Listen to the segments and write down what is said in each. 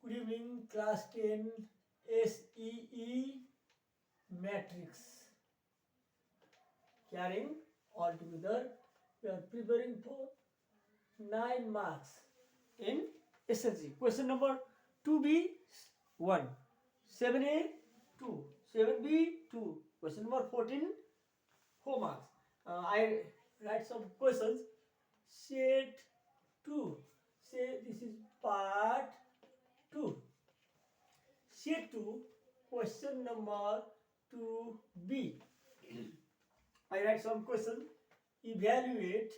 Good evening, class 10 SEE matrix. Carrying all together, we are preparing for 9 marks in SLC. Question number 2B 1, 7A 2, 7B 2. Question number 14 4 marks. I write some questions. Set 2. Say this is part 2. Set 2. Question number 2B. I write some question. Evaluate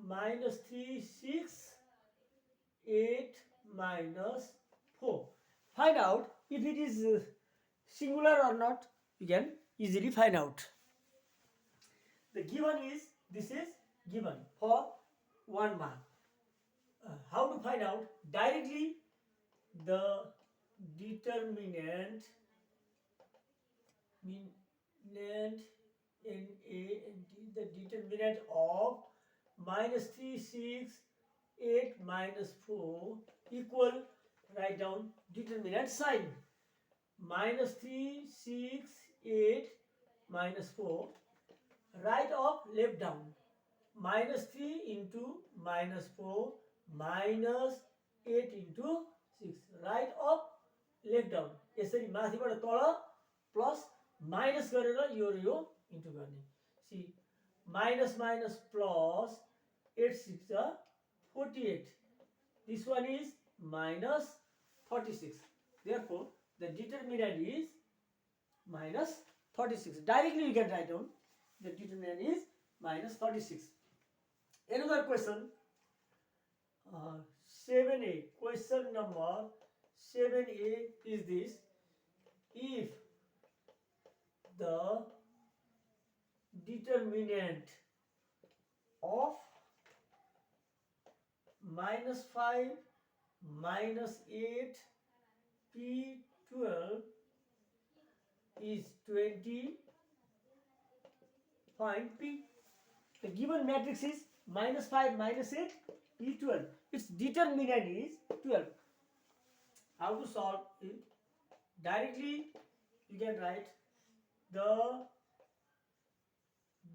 minus 3 6 8 minus 4. Find out if it is singular or not. You can easily find out. The given is, this is given for 1 mark. How to find out? Directly the determinant in A and D, the determinant of minus 3 6 8 minus 4 equal, write down determinant sign, minus 3 6 8 minus 4, right up left down, minus 3 into minus 4 minus 8 into 6, right up left down. यसरी माथिबाट तल plus minus गरेर यो into गर्ने. See minus minus plus 8 6 48. This one is minus 36. Therefore, the determinant is minus 36. Directly you can write down the determinant is minus 36. Another question, 7A. Question number 7A is this: if the determinant of minus 5 minus 8 P12 is 20, find P. The given matrix is minus 5 minus 8 P12. Its determinant is 12. How to solve it? Directly you can write the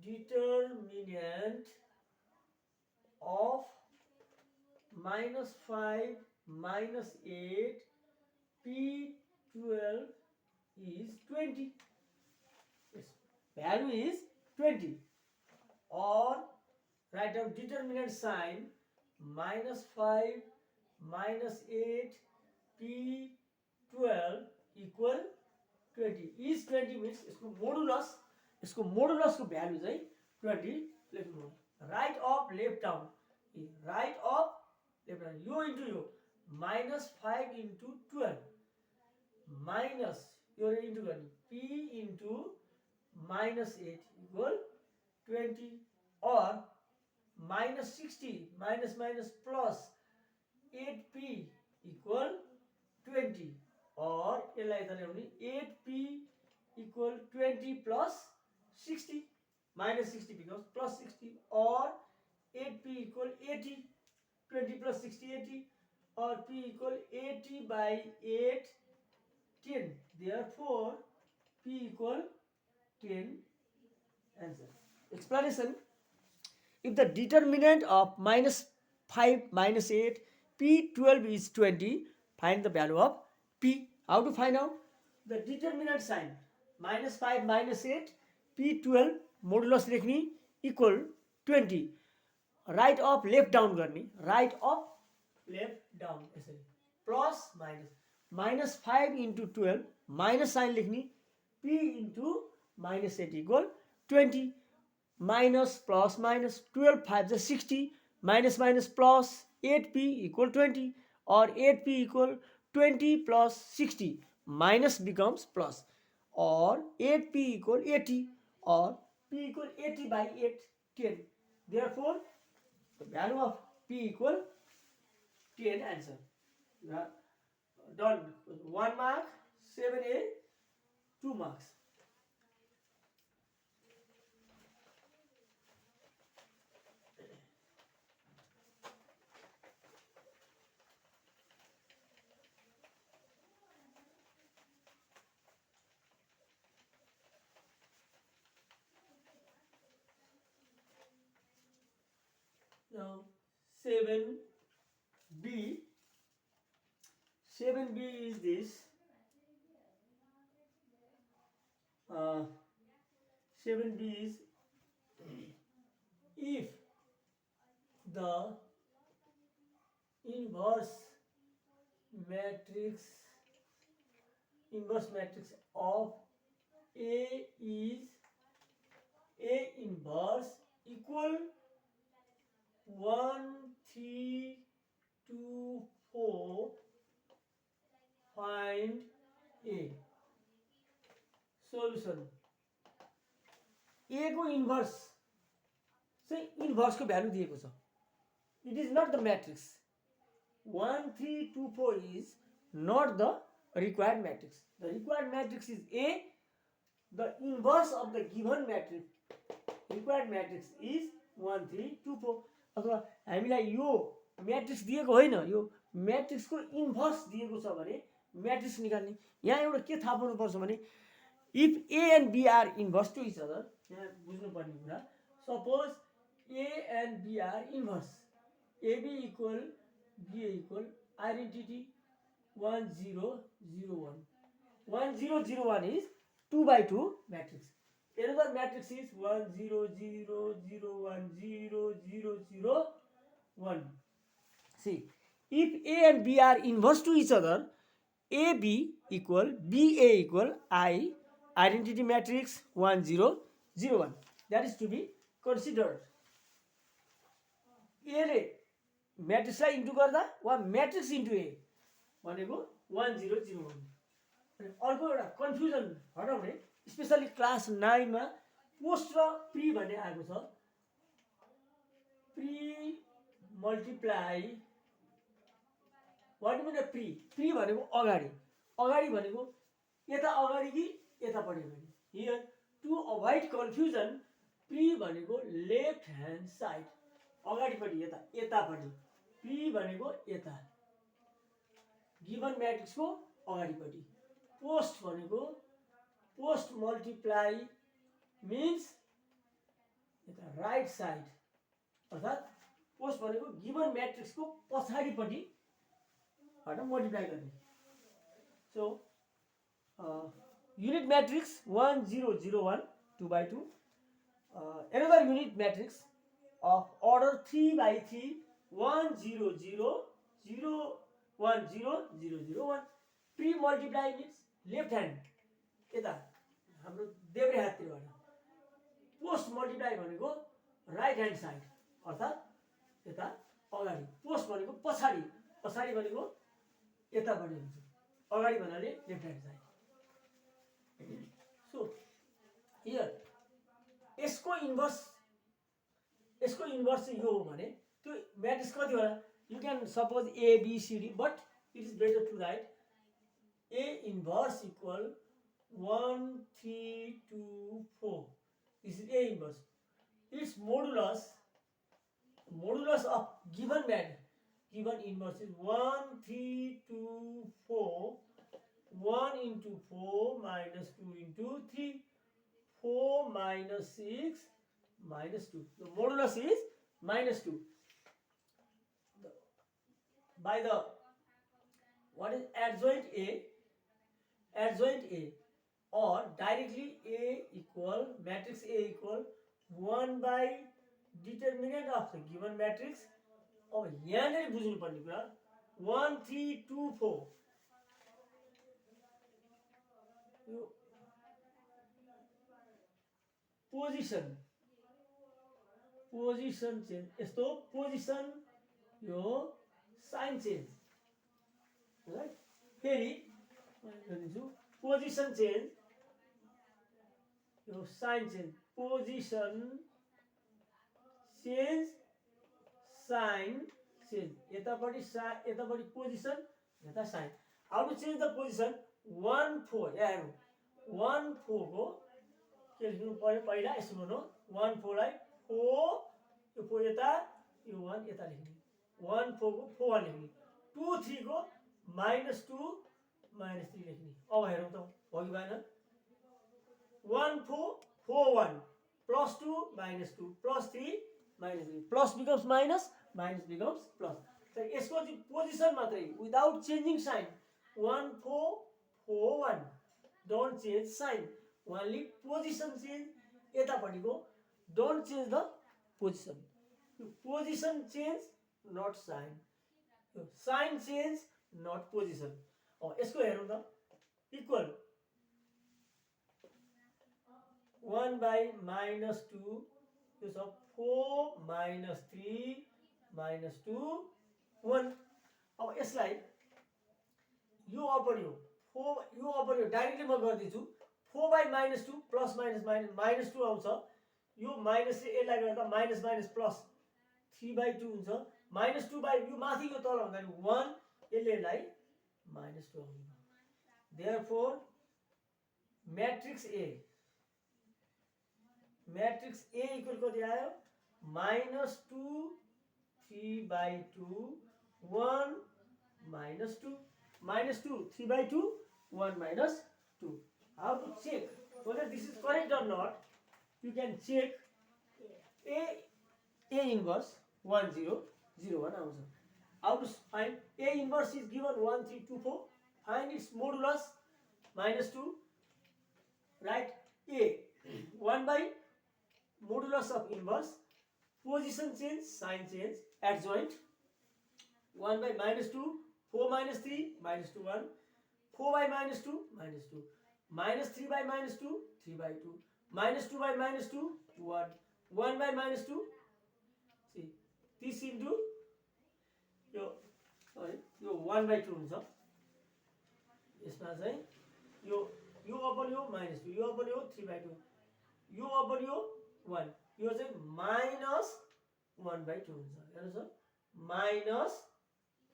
determinant of minus 5 minus 8 P12 is 20. Its value is 20. Or write down determinant sign, minus 5 minus 8 P12 equal 20. Is 20 means इसको modulus को value चाहिँ 20 लेख्नु. Right of left down, right of left down, यो into यो, minus 5 into 12 minus यो into गर्ने p into minus 8 equal 20. Or minus 60 minus minus plus 8p equal 20. Or 8p equal 20 plus 60. Minus 60 becomes plus 60. Or 8p equal 80. 20 plus 60 80. Or p equal 80 by 8 10. Therefore p equal 10. Answer. Explanation: if the determinant of minus 5 minus 8 P12 is 20, find the value of P. How to find out? The determinant sign, minus 5 minus 8 P12 modulus लेख्ने equal 20. Right up left down गर्ने, right up left down यसरी, plus minus, minus 5 into 12 minus sign लेख्ने, P into minus 8 equal 20. Minus plus minus, 12 5 is 60, minus minus plus 8p equal 20. Or 8p equal 20 plus 60, minus becomes plus. Or 8p equal 80. Or p equal 80 by 8 10. Therefore the value of p equal 10. Answer. Done. 1 mark, 7A, 2 marks. Now 7b. 7b is this. 7b is if the inverse matrix of A is A inverse equal 1, 3, 2, 4, find A. Solution. A को inverse चाहिँ इन्भर्सको value दिएको छ. It is not the matrix. 1, 3, 2, 4 is not the required matrix. The required matrix is A. The inverse of the given matrix, required matrix is 1, 3, 2, 4. अथवा हामीलाई यो matrix दिएको होइन, यो म्याट्रिक्सको इन्भर्स दिएको छ भने म्याट्रिक्स निकाल्ने. यहाँ एउटा के थाहा पाउनुपर्छ भने if A and B are inverse to each other, यहाँ बुझ्नुपर्ने कुरा, suppose A and B are inverse, AB equal BA equal identity 1, 0, 0, 1. 1, 0, 0, 1 is 2 by 2 matrix. Another matrix is 1, 0, 0, 0, 1, 0, 0, 0, 1. See, if A and B are inverse to each other, AB equal BA equal I, identity matrix 1, 0, 0, 1. That is to be considered. A ले म्याट्रिक्सलाई into गर्दा वा matrix into ए भनेको 1, 0, 0, 1. अर्को एउटा confusion हटाउने, specially class 9 मा post र pre भन्ने आएको छ. Pre multiply, what mean pre? Pre भनेको अगाडि, अगाडि भनेको यता अगाडि कि यता पढ्यो भने. Here to avoid confusion, pre भनेको लेफ्ट ह्यान्ड साइड, अगाडिपट्टि यता, यतापट्टि. प्री भनेको यता, गिभन म्याट्रिक्सको अगाडिपट्टि. पोस्ट भनेको पोस्ट मल्टिप्लाई मिन्स यता राइट साइड, अर्थात् पोस्ट भनेको गिभन म्याट्रिक्सको पछाडिपट्टि मल्टिप्लाई गर्ने. So unit matrix 1, 0, 0, 1, 2 by 2. Another unit matrix of order 3 by 3, 1, 0, 0, 0, 1, 0, 0, 0, 1. Pre multiply means left hand, यता हाम्रो देब्रे हाततिरबाट. पोस्ट मल्टिप्लाई भनेको राइट ह्यान्ड साइड, अर्थात् यता अगाडि. पोस्ट भनेको पछाडि, पछाडि भनेको यतापट्टि हुन्छ, अगाडि भन्नाले left hand side. So here यसको इन्भर्स चाहिँ यो हो भने त्यो म्याट्रिक्स कति होला? You can suppose A B C D, but it is better to write A inverse equal 1, 3, 2, 4. This is A inverse. Its modulus of given inverse is 1, 3, 2, 4. 1 into 4 minus 2 into 3. 4 minus 6 minus 2. The modulus is minus 2. By the what is adjoint A or directly A equal matrix A equal 1 by determinant of the given matrix. अब यहाँनिर बुझ्नुपर्ने कुरा 1, 3, 2, 4 यो position change, यस्तो position यो sign change, right. फेरि position change, यो sign change, position change, sign change, यतापट्टि पोजिसन, यता sign. How to change the position? 1, 4 यहाँ हेर्नु, 1, 4 को के लेख्नु पर्यो? पहिला यसो गर्नु, 1, 4 लाई 4, यो 4 यता, यो 1 यता लेख्ने. 1, 4 को 4, 1 लेख्ने. 2, 3 को -2, -3 लेख्ने. अब हेरौँ त हो कि भएन? 1, 4, 4, 1 +2 -2 +3 minus 3. Plus becomes minus, minus becomes plus. So यसको चाहिँ पोजिसन मात्रै without changing sign. 1 4 4 1. Don't change sign. Only position change. यतापट्टिको don't change the position. Position change, not sign. Sign change, not position. यसको हेरौँ त. Equal 1 by minus 2. यो छ 4 minus 3 minus 2 1. अब यसलाई यो अपन यो 4 यो अपन यो डाइरेक्टली म गर्दिन्छु. 4 by minus 2 plus minus minus minus 2 आउँछ. यो माइनस चाहिँ यसलाई गर्दा माइनस माइनस प्लस 3 by 2 हुन्छ. माइनस 2 by यो माथि यो तल हुँदा 1 यसले यसलाई माइनस 2 आउँछ. Therefore matrix A equal कति आयो? minus 2 3 by 2 1 minus 2 minus 2 3 by 2 1 minus 2. How to check whether this is correct or not? You can check A inverse 1 0 0 1 आउँछ. How to find A inverse is given 1 3 2 4. Find its modulus minus 2. Write A 1 by modulus of inverse, position change, sign change, adjoint. 1 by minus 2, 4 minus 3, minus 2 1. 4 by minus 2, minus 2. Minus 3 by minus 2, 3 by 2. Minus 2 by minus 2, 1. 1 by minus 2. See, this into यो 1 by 2 हुन्छ. यसमा चाहिँ यो upon यो minus 2, यो upon यो 3 by 2. यो upon यो 1. यो चाहिँ minus 1 by 2 हुन्छ. हेर्नुस् त, minus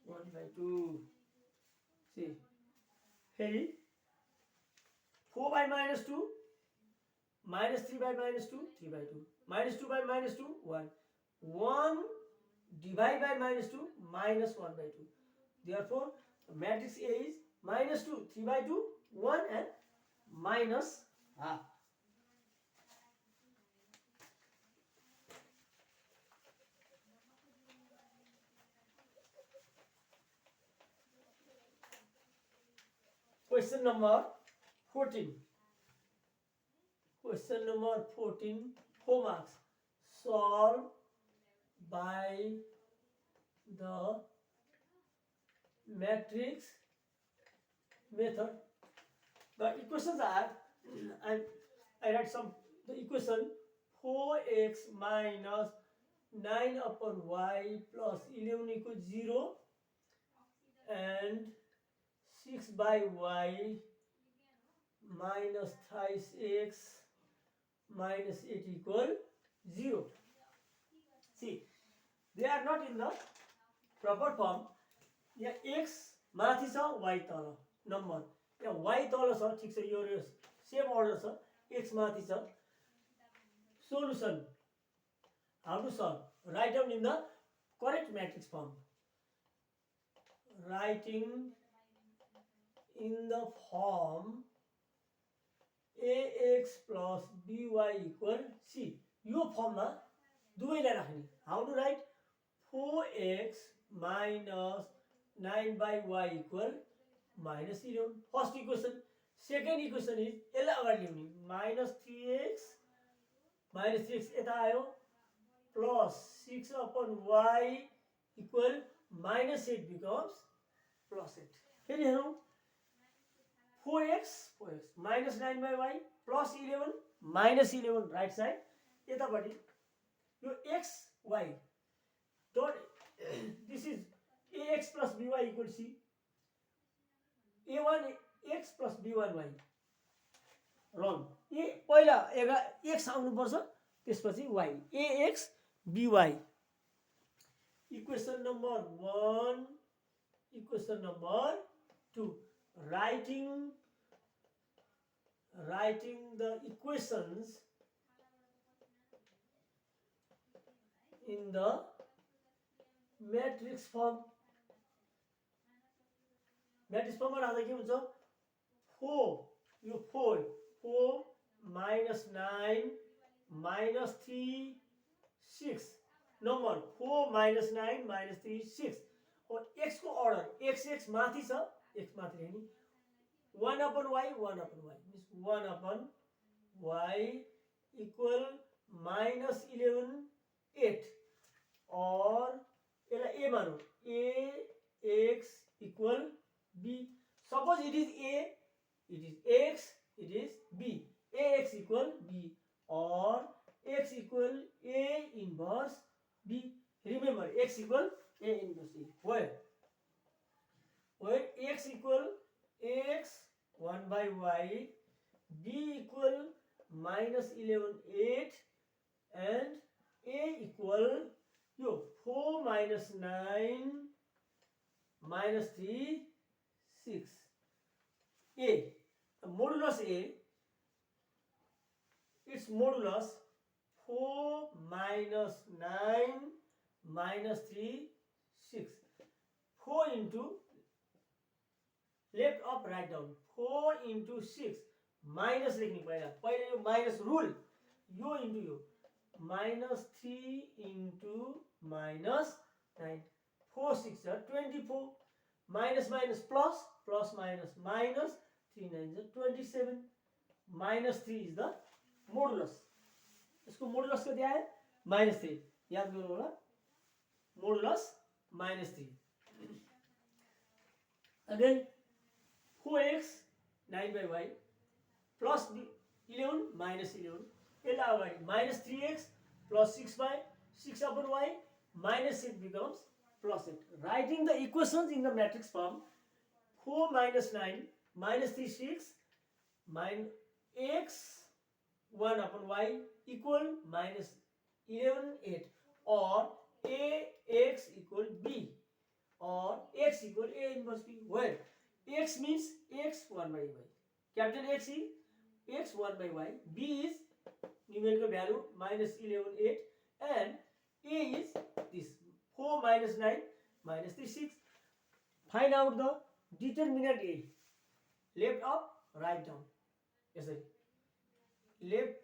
1 by 2. See, फेरि 4 by minus 2, minus 3 by minus 2, 3 by 2. Minus 2 by minus 2, 1. 1 divided by minus 2, minus 1 by 2. Therefore, matrix A is minus 2, 3 by 2, 1 and minus half. Question number 14. Question number 14, 4 marks. Solve by the matrix method. The equations are, I write some, the equation 4x minus 9 upon y plus 11 equals 0 and 6 by y minus thrice x minus 8 equal 0. See, they are not in the proper form. यहाँ x माथि छ, y तल number. यहाँ y तल छ, ठीक छ, यो सेम अर्डर छ. x माथि छ. Solution. How to solve? Write down in the correct matrix form. Writing in the form ax plus by equal c. यो फर्ममा दुवैलाई राख्ने. How to write? 4x minus 9 by y equal minus 11. First equation. Second equation is यसलाई अगाडि ल्याउने. minus 3x minus 3x यता आयो plus 6 upon y equal minus 8 becomes plus 8. फेरि हेरौँ. 4x minus 9 by y plus 11 minus 11 right side. यतापट्टि यो x y dot this is ax plus by equal c. a1 x plus b1 y. Wrong. पहिला x आउनुपर्छ, त्यसपछि y. ax by. Equation number 1, equation number 2. Writing the equations in the matrix form. Matrix form मा राख्दा के हुन्छ? 4 minus 9 minus 3 6 number 4 minus 9 minus 3 6 और x को order x माथि छ x माथि हैन 1 upon y means 1 upon y equal minus 11 8 और यसलाई a मानौ a x equal b. Suppose it is a, it is x, it is b. Ax equal b or x equal a inverse b. Remember x equal a inverse b. Where x equal x 1 by y, b equal minus 11 8 and a equal 4 minus 9 minus 3 6. A, the modulus a, its modulus 4 minus 9 minus 3 6. 4 into left up right down 4 into 6 minus लेख्ने पहिला यो minus rule यो into यो minus 3 into minus 9 4 6 are 24 minus minus plus plus minus minus 3 9 are 27 minus 3 is the modulus. इसको modulus कति आयो -3 याद गर्नु होला modulus -3. Again 4x 9 by y plus 11 minus 11 यसलाई अगाडि minus 3x plus 6 by 6 upon y minus 6 becomes plus 8. Writing the equations in the matrix form 4 minus 9 minus 3 6 minus x 1 upon y equal minus 11 8 or ax equal b or x equal a inverse b where x means x 1 by y. Capital X is x 1 by y, b is numerical value minus 11 8 and a is this 4 minus 9 minus 3 6. Find out the determinant a. Left up, right down. Yes sir. Left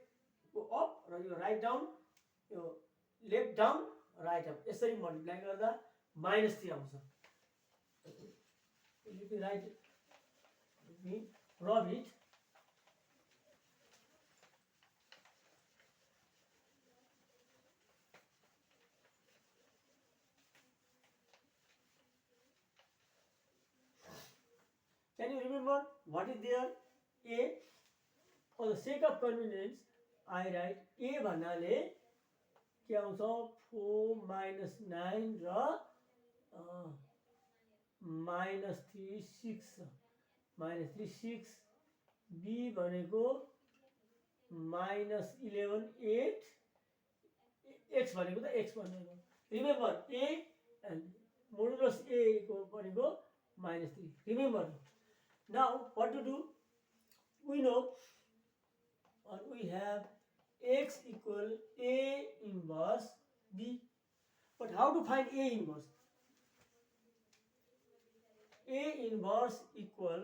up, right down, left down, right up. यसरी multiply गर्दा -3 आउँछ. Let me write it. Let me rub it. Can you remember what is there? A. For the sake of convenience, I write A भन्नाले के आउँछ 4 minus 9 र minus 3 6 minus 3 6 B भनेको minus 11 8 X भनेको त X भनेको remember A and modulus A को भनेको minus 3 remember. Now what to do? We know or we have x equal a inverse b. But how to find a inverse? A inverse equal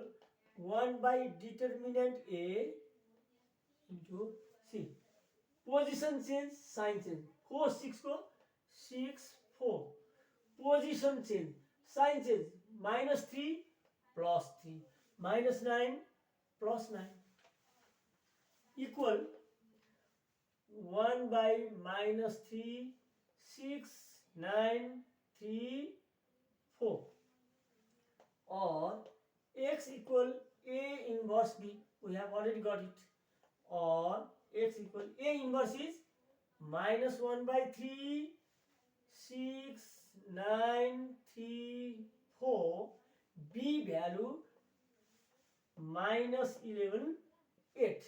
1 by determinant a into c. Position change, sign change. 4 6 को 6 4. Position change, sign change. minus 3 plus 3 minus 9 plus 9 equal 1 by minus 3 6 9 3 4 or x equal a inverse b. We have already got it. Or x equal a inverse is minus 1 by 3 6 9 3 4 b value minus 11 8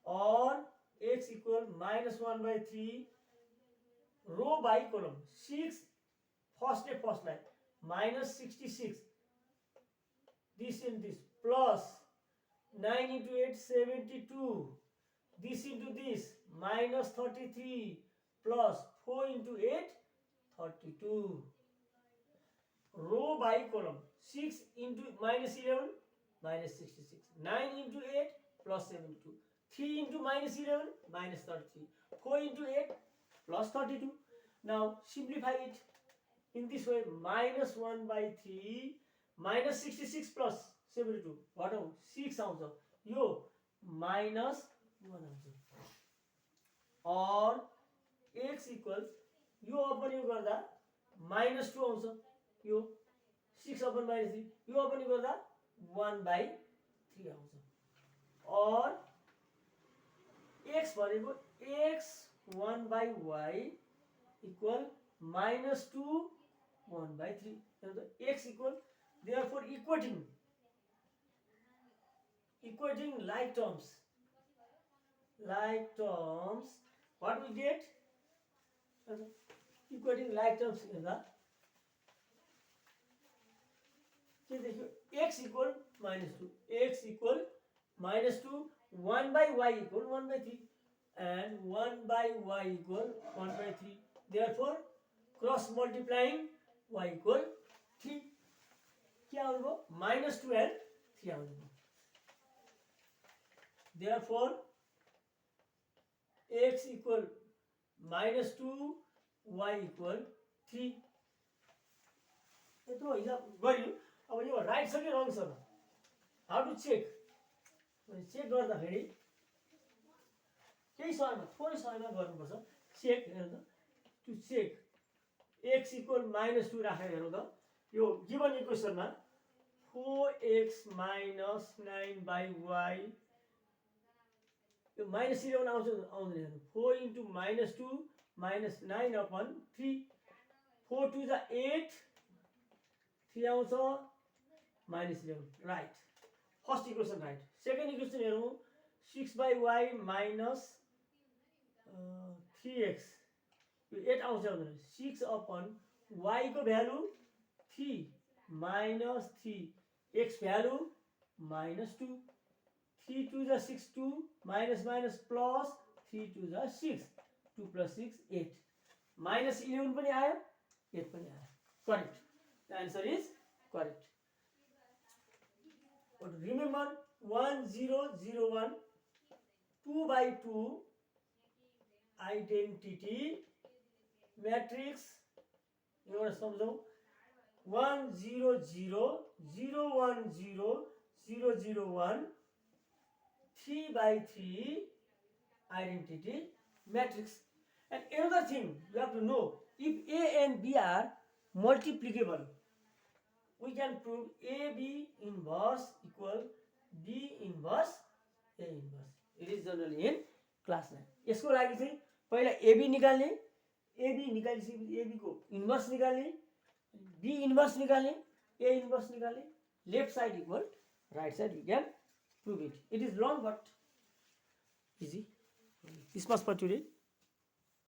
or x equal minus 1 by 3 row by column 6 first line minus 66 this in this plus 9 into 8 72 this into this minus 33 plus 4 into 8 32 row by column 6 into minus 11 minus 66 9 into 8 plus 72 3 into minus 11 minus 33 4 into 8 plus 32 Now simplify it in this way. Minus 1 by 3 minus 66 plus 72. What out? 6 आउँछ. यो minus 1 आउँछ. or x equals यो upon यो गर्दा minus 2 आउँछ. यो 6 upon minus 3 यो upon यो गर्दा 1 by 3 आउँछ. or x भनेको x 1 by y equal minus 2 1 by 3. X equal, therefore equating like terms. What we get? Equating like terms in the x equal minus 2, x equal minus 2, 1 by y equal 1 by 3, and 1 by y equal 1 by 3. Therefore, cross multiplying y equal 3. क्या आउनुभयो? minus 2 and 3 आउनुभयो. Therefore, x equal minus 2, y equal 3. यत्रो हिसाब गरियो. अब यो right छ कि रङ छ? How to check? चेक गर्दाखेरि केही समयमा थोरै समयमा गर्नुपर्छ. चेक हेर्नु त. To check x equal minus 2 राखेर हेरौँ त. यो गिभन इक्वेसनमा 4x minus 9 by y यो minus 11 आउँदैन हेर्नु. 4 into minus 2 minus 9 upon 3. 4 to the 8 3 आउँछ minus 11. Right. First equation right. Second equation हेरौँ. 6 by y minus 3x. यो 8 आउँछ आउँदैन. 6 upon y को value 3 minus 3. x value minus 2. 3 to the 6 2 minus minus plus 3 to the 6. 2 plus 6 8. Minus 11 पनि आयो 8 पनि आयो. Correct. The answer is correct. But remember 1 0 0 1 2 by 2 identity matrix. एउटा सम्झौँ. 1 0 0 0 1 0 0 0 1 3 by 3 identity matrix. And another thing you have to know, if A and B are multiplicable, we can prove AB inverse equal B inverse A inverse. It is generally in class 9. यसको लागि चाहिँ पहिला AB निकाल्ने, AB निकालिसकेपछि AB को inverse निकाल्ने, B inverse निकाल्ने, A inverse निकाल्ने, left side equal right side, we can prove it. It is long but easy. This much for today.